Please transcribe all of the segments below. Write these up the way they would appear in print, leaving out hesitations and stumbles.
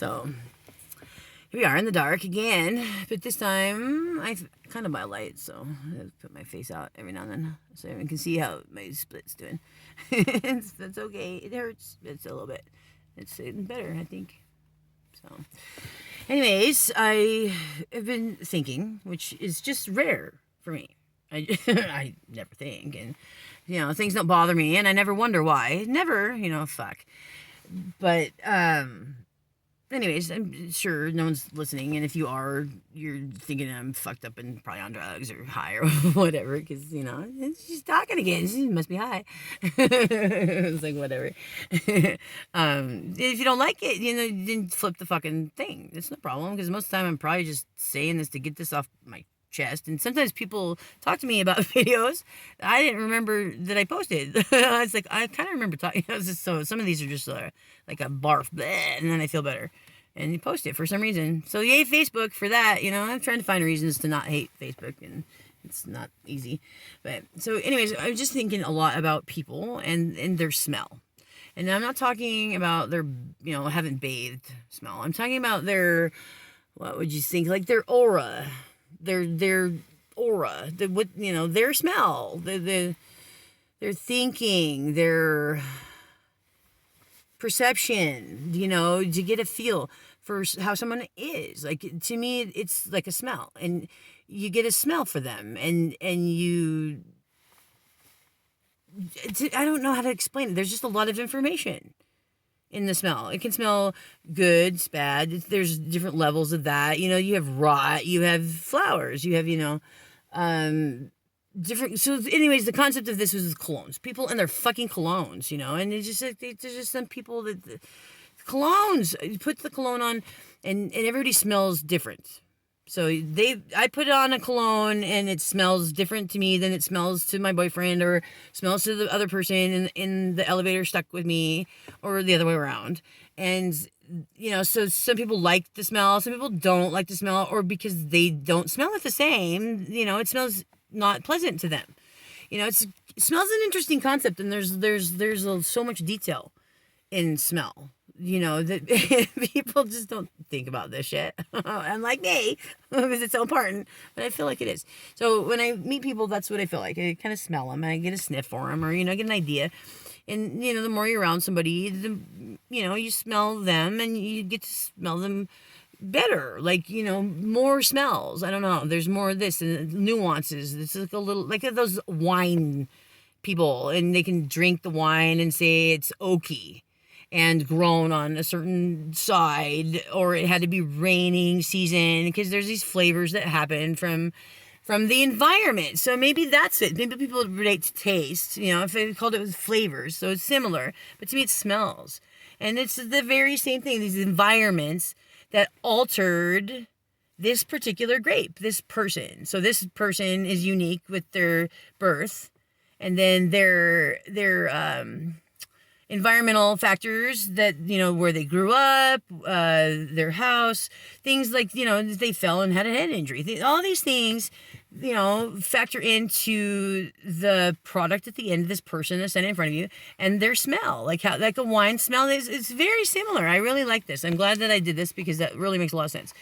So here we are in the dark again, but this time I kind of buy light, so I put my face out every now and then so everyone can see how my split's doing. That's okay. It hurts. It's a little bit. It's getting better, I think. So, anyways, I have been thinking, which is just rare for me. I never think, and things don't bother me, and I never wonder why. Never, fuck. But anyways, I'm sure no one's listening, and if you are, you're thinking I'm fucked up and probably on drugs or high or whatever, because, she's talking again. She must be high. It's like, whatever. If you don't like it, then flip the fucking thing. It's no problem, because most of the time I'm probably just saying this to get this off my chest. And sometimes people talk to me about videos I didn't remember that I posted. It's like, I kind of remember talking. So some of these are just like a barf, bleh, and then I feel better. And you post it for some reason. So yay, Facebook for that. I'm trying to find reasons to not hate Facebook, and it's not easy. But so anyways, I was just thinking a lot about people and their smell. And I'm not talking about their, haven't bathed smell. I'm talking about their, what would you think, like their aura. Their aura, their smell, their thinking, their perception, to get a feel for how someone is. Like, to me, it's like a smell, and you get a smell for them, and you, I don't know how to explain it. There's just a lot of information in the smell. It can smell good, it's bad. There's different levels of that. You have rot, you have flowers, you have, different. So anyways, the concept of this was colognes. People and their fucking colognes, and it's just like, there's just some people that, colognes, you put the cologne on and everybody smells different. So I put on a cologne and it smells different to me than it smells to my boyfriend, or smells to the other person in the elevator stuck with me, or the other way around. And, so some people like the smell, some people don't like the smell, or because they don't smell it the same, it smells not pleasant to them. It smells an interesting concept, and there's so much detail in smell. That people just don't think about this shit. Unlike me, because it's so important, but I feel like it is. So when I meet people, that's what I feel like. I kind of smell them, I get a sniff for them, or, get an idea. And, the more you're around somebody, you smell them, and you get to smell them better. Like, more smells. I don't know. There's more of this and nuances. It's like a little, like those wine people, and they can drink the wine and say it's oaky and grown on a certain side, or it had to be raining season, because there's these flavors that happen from the environment. So maybe that's it. Maybe people relate to taste, if they called it with flavors. So it's similar, but to me it smells. And it's the very same thing, these environments that altered this particular grape, this person. So this person is unique with their birth, and then their environmental factors that, where they grew up, their house, things like, they fell and had a head injury. All these things, factor into the product at the end of this person that's standing in front of you, and their smell, like a wine smell is very similar. I really like this. I'm glad that I did this, because that really makes a lot of sense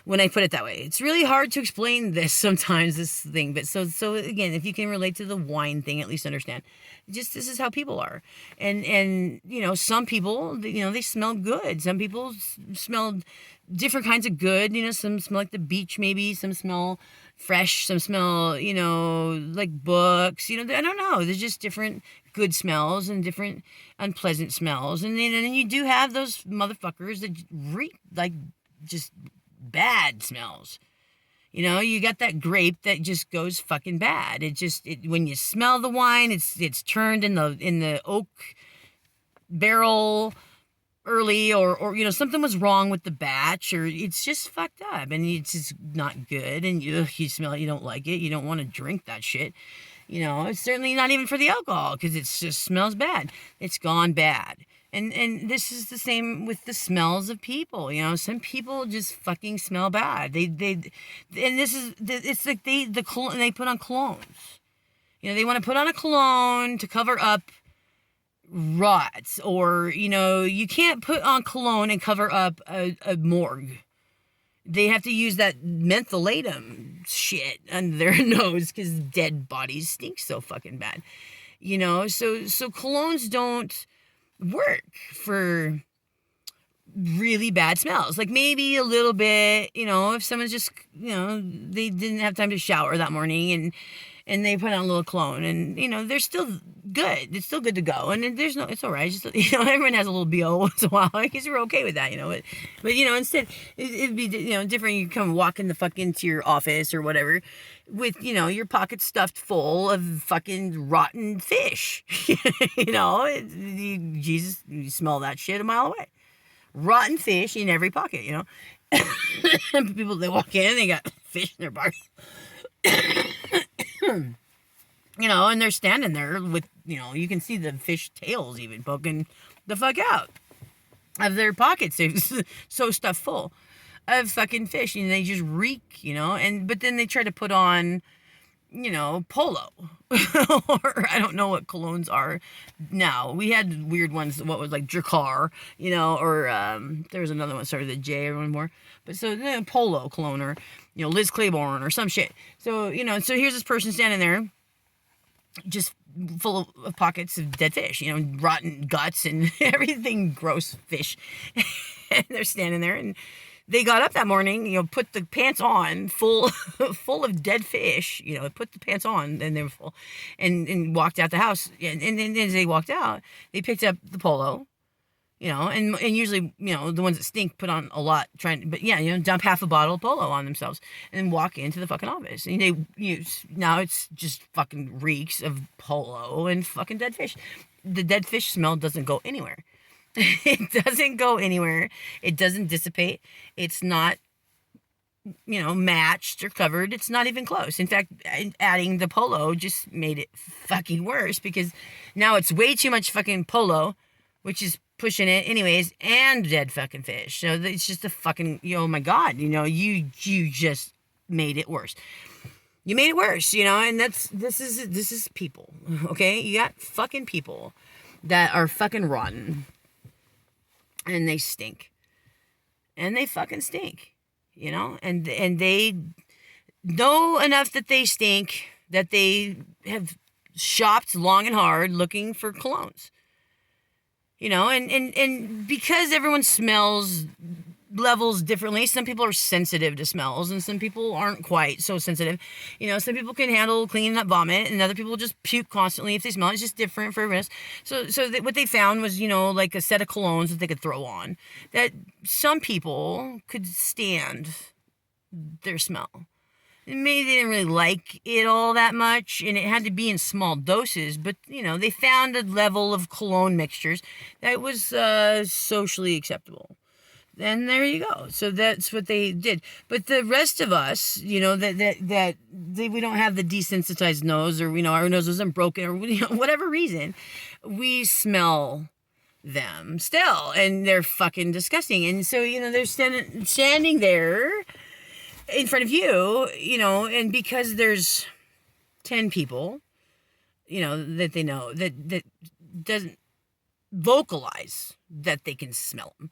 when I put it that way. It's really hard to explain this sometimes, this thing, but so again, if you can relate to the wine thing, at least understand. Just, this is how people are. And some people, they smell good. Some people smell different kinds of good. Some smell like the beach, maybe. Some smell fresh. Some smell, like books. I don't know. There's just different good smells and different unpleasant smells. And then you do have those motherfuckers that reek like just bad smells. You got that grape that just goes fucking bad. When you smell the wine, it's turned in the oak barrel early, or something was wrong with the batch, or it's just fucked up, and it's just not good, and you smell it, you don't like it, you don't want to drink that shit. It's certainly not even for the alcohol, because it just smells bad. It's gone bad. And this is the same with the smells of people. Some people just fucking smell bad. It's like they put on colognes. They want to put on a cologne to cover up rots, or, you can't put on cologne and cover up a morgue. They have to use that mentholatum shit under their nose because dead bodies stink so fucking bad. So colognes don't work for really bad smells. Like maybe a little bit, if someone's just, they didn't have time to shower that morning and they put on a little cologne and, they're still good. It's still good to go. And it's all right. Just, everyone has a little BO once in a while. I guess we're okay with that, but instead it'd be, different. You come walking the fuck into your office or whatever with, your pockets stuffed full of fucking rotten fish. Jesus, you smell that shit a mile away. Rotten fish in every pocket, People, they walk in, they got fish in their pocket. And they're standing there with, you can see the fish tails even poking the fuck out of their pockets. They're so stuffed full of fucking fish, and they just reek, but then they try to put on, Polo, or I don't know what colognes are now. We had weird ones, what was like Dracar, or there was another one started with a J, everyone more, but so Polo cologne, or Liz Claiborne or some shit. So so here's this person standing there, just full of pockets of dead fish, rotten guts and everything, gross fish, and they're standing there and. They got up that morning, put the pants on, full of dead fish, put the pants on, and they were full, and walked out the house. And as they walked out, they picked up the Polo, and usually, the ones that stink put on a lot, dump half a bottle of Polo on themselves and walk into the fucking office. And now it's just fucking reeks of Polo and fucking dead fish. The dead fish smell doesn't go anywhere. It doesn't go anywhere. It doesn't dissipate. It's not, matched or covered. It's not even close. In fact, adding the Polo just made it fucking worse because now it's way too much fucking Polo, which is pushing it anyways, and dead fucking fish. So it's just a fucking, oh my God, you just made it worse. You made it worse, and this is people, okay? You got fucking people that are fucking rotten. And they stink. And they fucking stink. And they know enough that they stink that they have shopped long and hard looking for colognes. And because everyone smells levels differently, some people are sensitive to smells and some people aren't quite so sensitive. Some people can handle cleaning up vomit and other people just puke constantly if they smell it. It's just different for everyone else. So what they found was, like a set of colognes that they could throw on that some people could stand their smell. And maybe they didn't really like it all that much, and it had to be in small doses, but, they found a level of cologne mixtures that was socially acceptable. And there you go. So that's what they did. But the rest of us, we don't have the desensitized nose, or, our nose wasn't broken, or, whatever reason, we smell them still, and they're fucking disgusting. And so, they're standing there in front of you, and because there's 10 people, that they know that doesn't vocalize that they can smell them.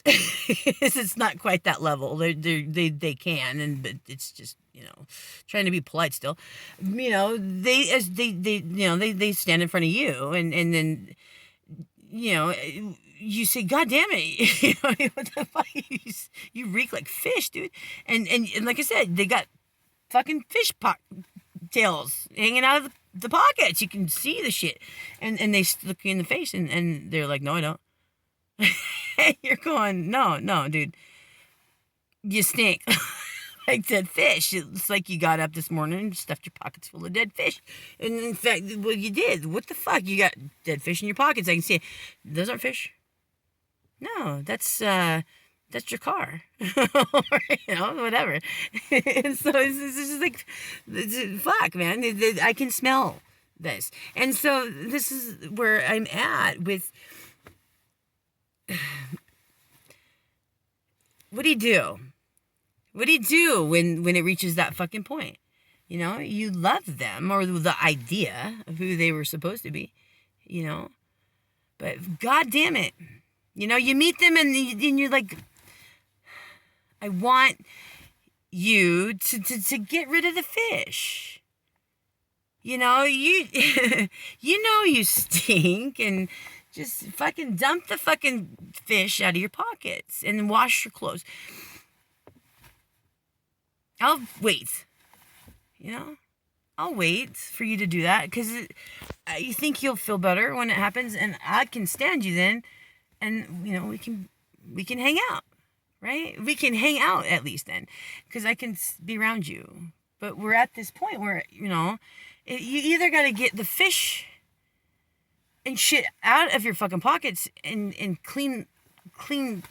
It's not quite that level. They can, but it's just, trying to be polite still. They stand in front of you, and then, you say, God damn it, what the fuck? You reek like fish, dude. And like I said, they got fucking fish tails hanging out of the pockets. You can see the shit. And they look you in the face, and they're like, no, I don't. You're going, no, dude. You stink like dead fish. It's like you got up this morning and stuffed your pockets full of dead fish. And in fact, well, you did. What the fuck? You got dead fish in your pockets. I can see it. Those aren't fish. No, that's your car. Whatever. And so it's just like, fuck, man. I can smell this. And so this is where I'm at with, what do you do? What do you do when it reaches that fucking point? You love them, or the idea of who they were supposed to be, But God damn it. You know, you meet them and you're like, I want you to get rid of the fish. You know, you know you stink, and just fucking dump the fucking fish out of your pockets and wash your clothes. I'll wait. You know? I'll wait for you to do that, because you think you'll feel better when it happens, and I can stand you then, and, you know, we can hang out, right? We can hang out at least then, because I can be around you. But we're at this point where, you know, you either got to get the fish and shit out of your fucking pockets and clean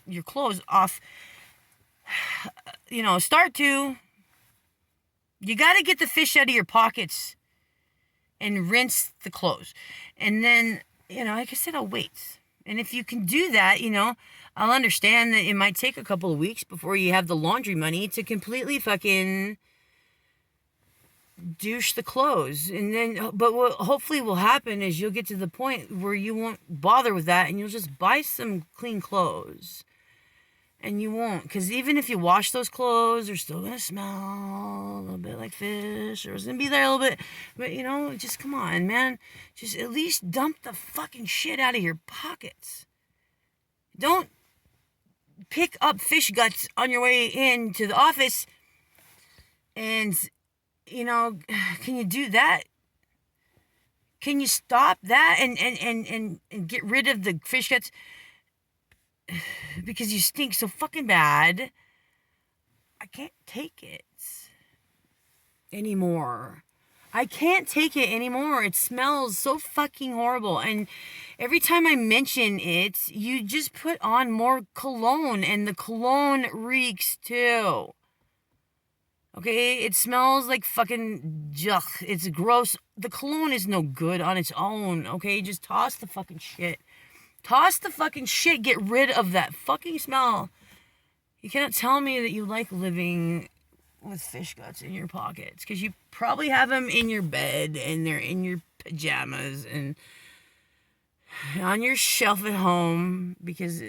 your clothes off, you know, you got to get the fish out of your pockets and rinse the clothes. And then, you know, like I said, I'll wait. And if you can do that, you know, I'll understand that it might take a couple of weeks before you have the laundry money to completely fucking douche the clothes. And then, but what hopefully will happen is you'll get to the point where you won't bother with that, and you'll just buy some clean clothes. And you won't, because even if you wash those clothes, they're still going to smell a little bit like fish, or it's going to be there a little bit. But, you know, just come on, man. Just at least dump the fucking shit out of your pockets. Don't pick up fish guts on your way into the office. And, you know, can you do that? Can you stop that and get rid of the fish guts? Because you stink so fucking bad. I can't take it anymore. I can't take it anymore. It smells so fucking horrible. And every time I mention it, you just put on more cologne, and the cologne reeks too. Okay, it smells like fucking junk. It's gross. The cologne is no good on its own. Okay, just toss the fucking shit. Toss the fucking shit. Get rid of that fucking smell. You cannot tell me that you like living with fish guts in your pockets, because you probably have them in your bed, and they're in your pajamas and on your shelf at home, because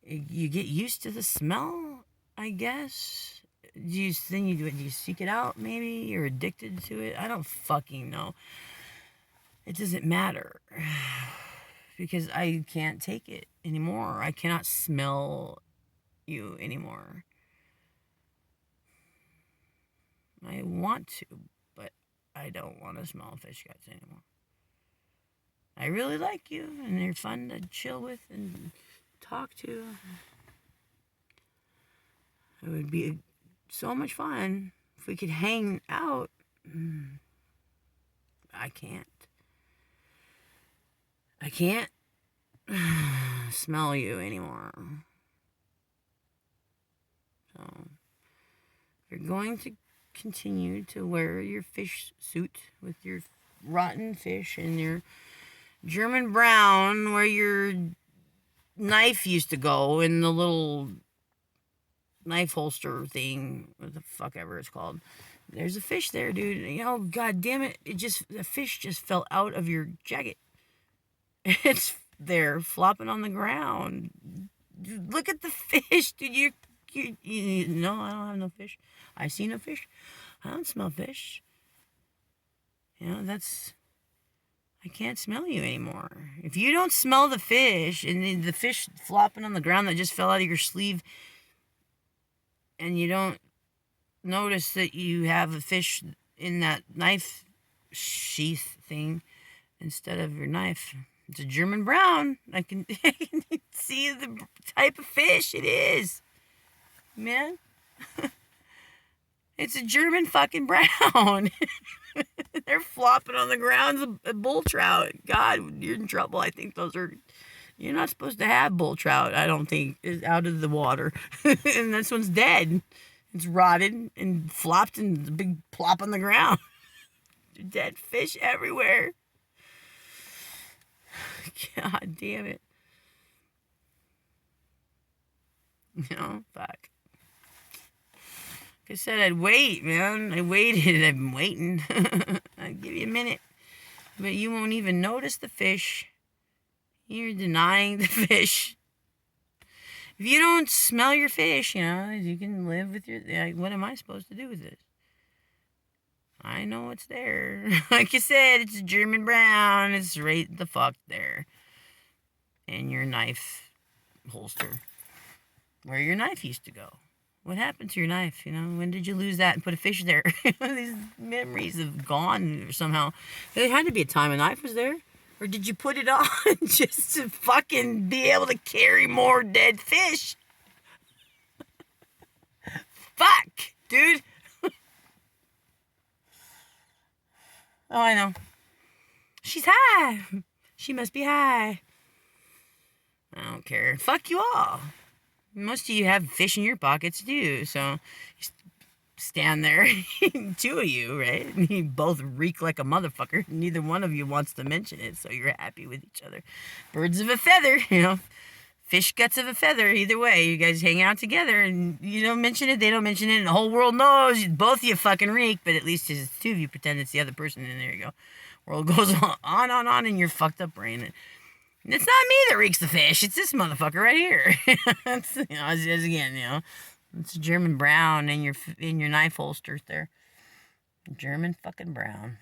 you get used to the smell, I guess. Do you seek it out? Maybe you're addicted to it. I don't fucking know. It doesn't matter. Because I can't take it anymore. I cannot smell you anymore. I want to, but I don't want to smell fish guts anymore. I really like you, and you're fun to chill with and talk to. It would be so much fun if we could hang out. I can't smell you anymore. So, you're going to continue to wear your fish suit with your rotten fish and your German brown, where your knife used to go in the little knife holster thing, what the fuck ever it's called. There's a fish there, dude. You know, god damn it, the fish just fell out of your jacket. It's there flopping on the ground. Dude, look at the fish, dude. You no, I don't have no fish. I see no fish. I don't smell fish. You know, I can't smell you anymore. If you don't smell the fish, and the fish flopping on the ground that just fell out of your sleeve, and you don't notice that you have a fish in that knife sheath thing instead of your knife, it's a German brown. I can see the type of fish it is, man. It's a German fucking brown. They're flopping on the ground. A bull trout. God, you're in trouble. I think you're not supposed to have bull trout, I don't think, is out of the water. And this one's dead. It's rotted and flopped, and a big plop on the ground. Dead fish everywhere. God damn it. You know, fuck. Like I said, I'd wait, man. I waited. I've been waiting. I'll give you a minute. But you won't even notice the fish. You're denying the fish. If you don't smell your fish, you can live with your... Like, what am I supposed to do with this? I know it's there. Like I said, it's German brown. It's right the fuck there. And your knife holster. Where your knife used to go. What happened to your knife? When did you lose that and put a fish there? These memories have gone somehow. There had to be a time a knife was there. Or did you put it on just to fucking be able to carry more dead fish? Fuck, dude. Oh, I know. She's high. She must be high. I don't care. Fuck you all. Most of you have fish in your pockets too, so you stand there, two of you, right? And you both reek like a motherfucker. Neither one of you wants to mention it, so you're happy with each other. Birds of a feather, fish guts of a feather. Either way, you guys hang out together, and you don't mention it, they don't mention it, and the whole world knows. Both of you fucking reek, but at least it's two of you pretend it's the other person, and there you go. World goes on in your fucked up brain. It's not me that reeks the fish. It's this motherfucker right here. It's, again, it's German brown in your knife holsters there. German fucking brown.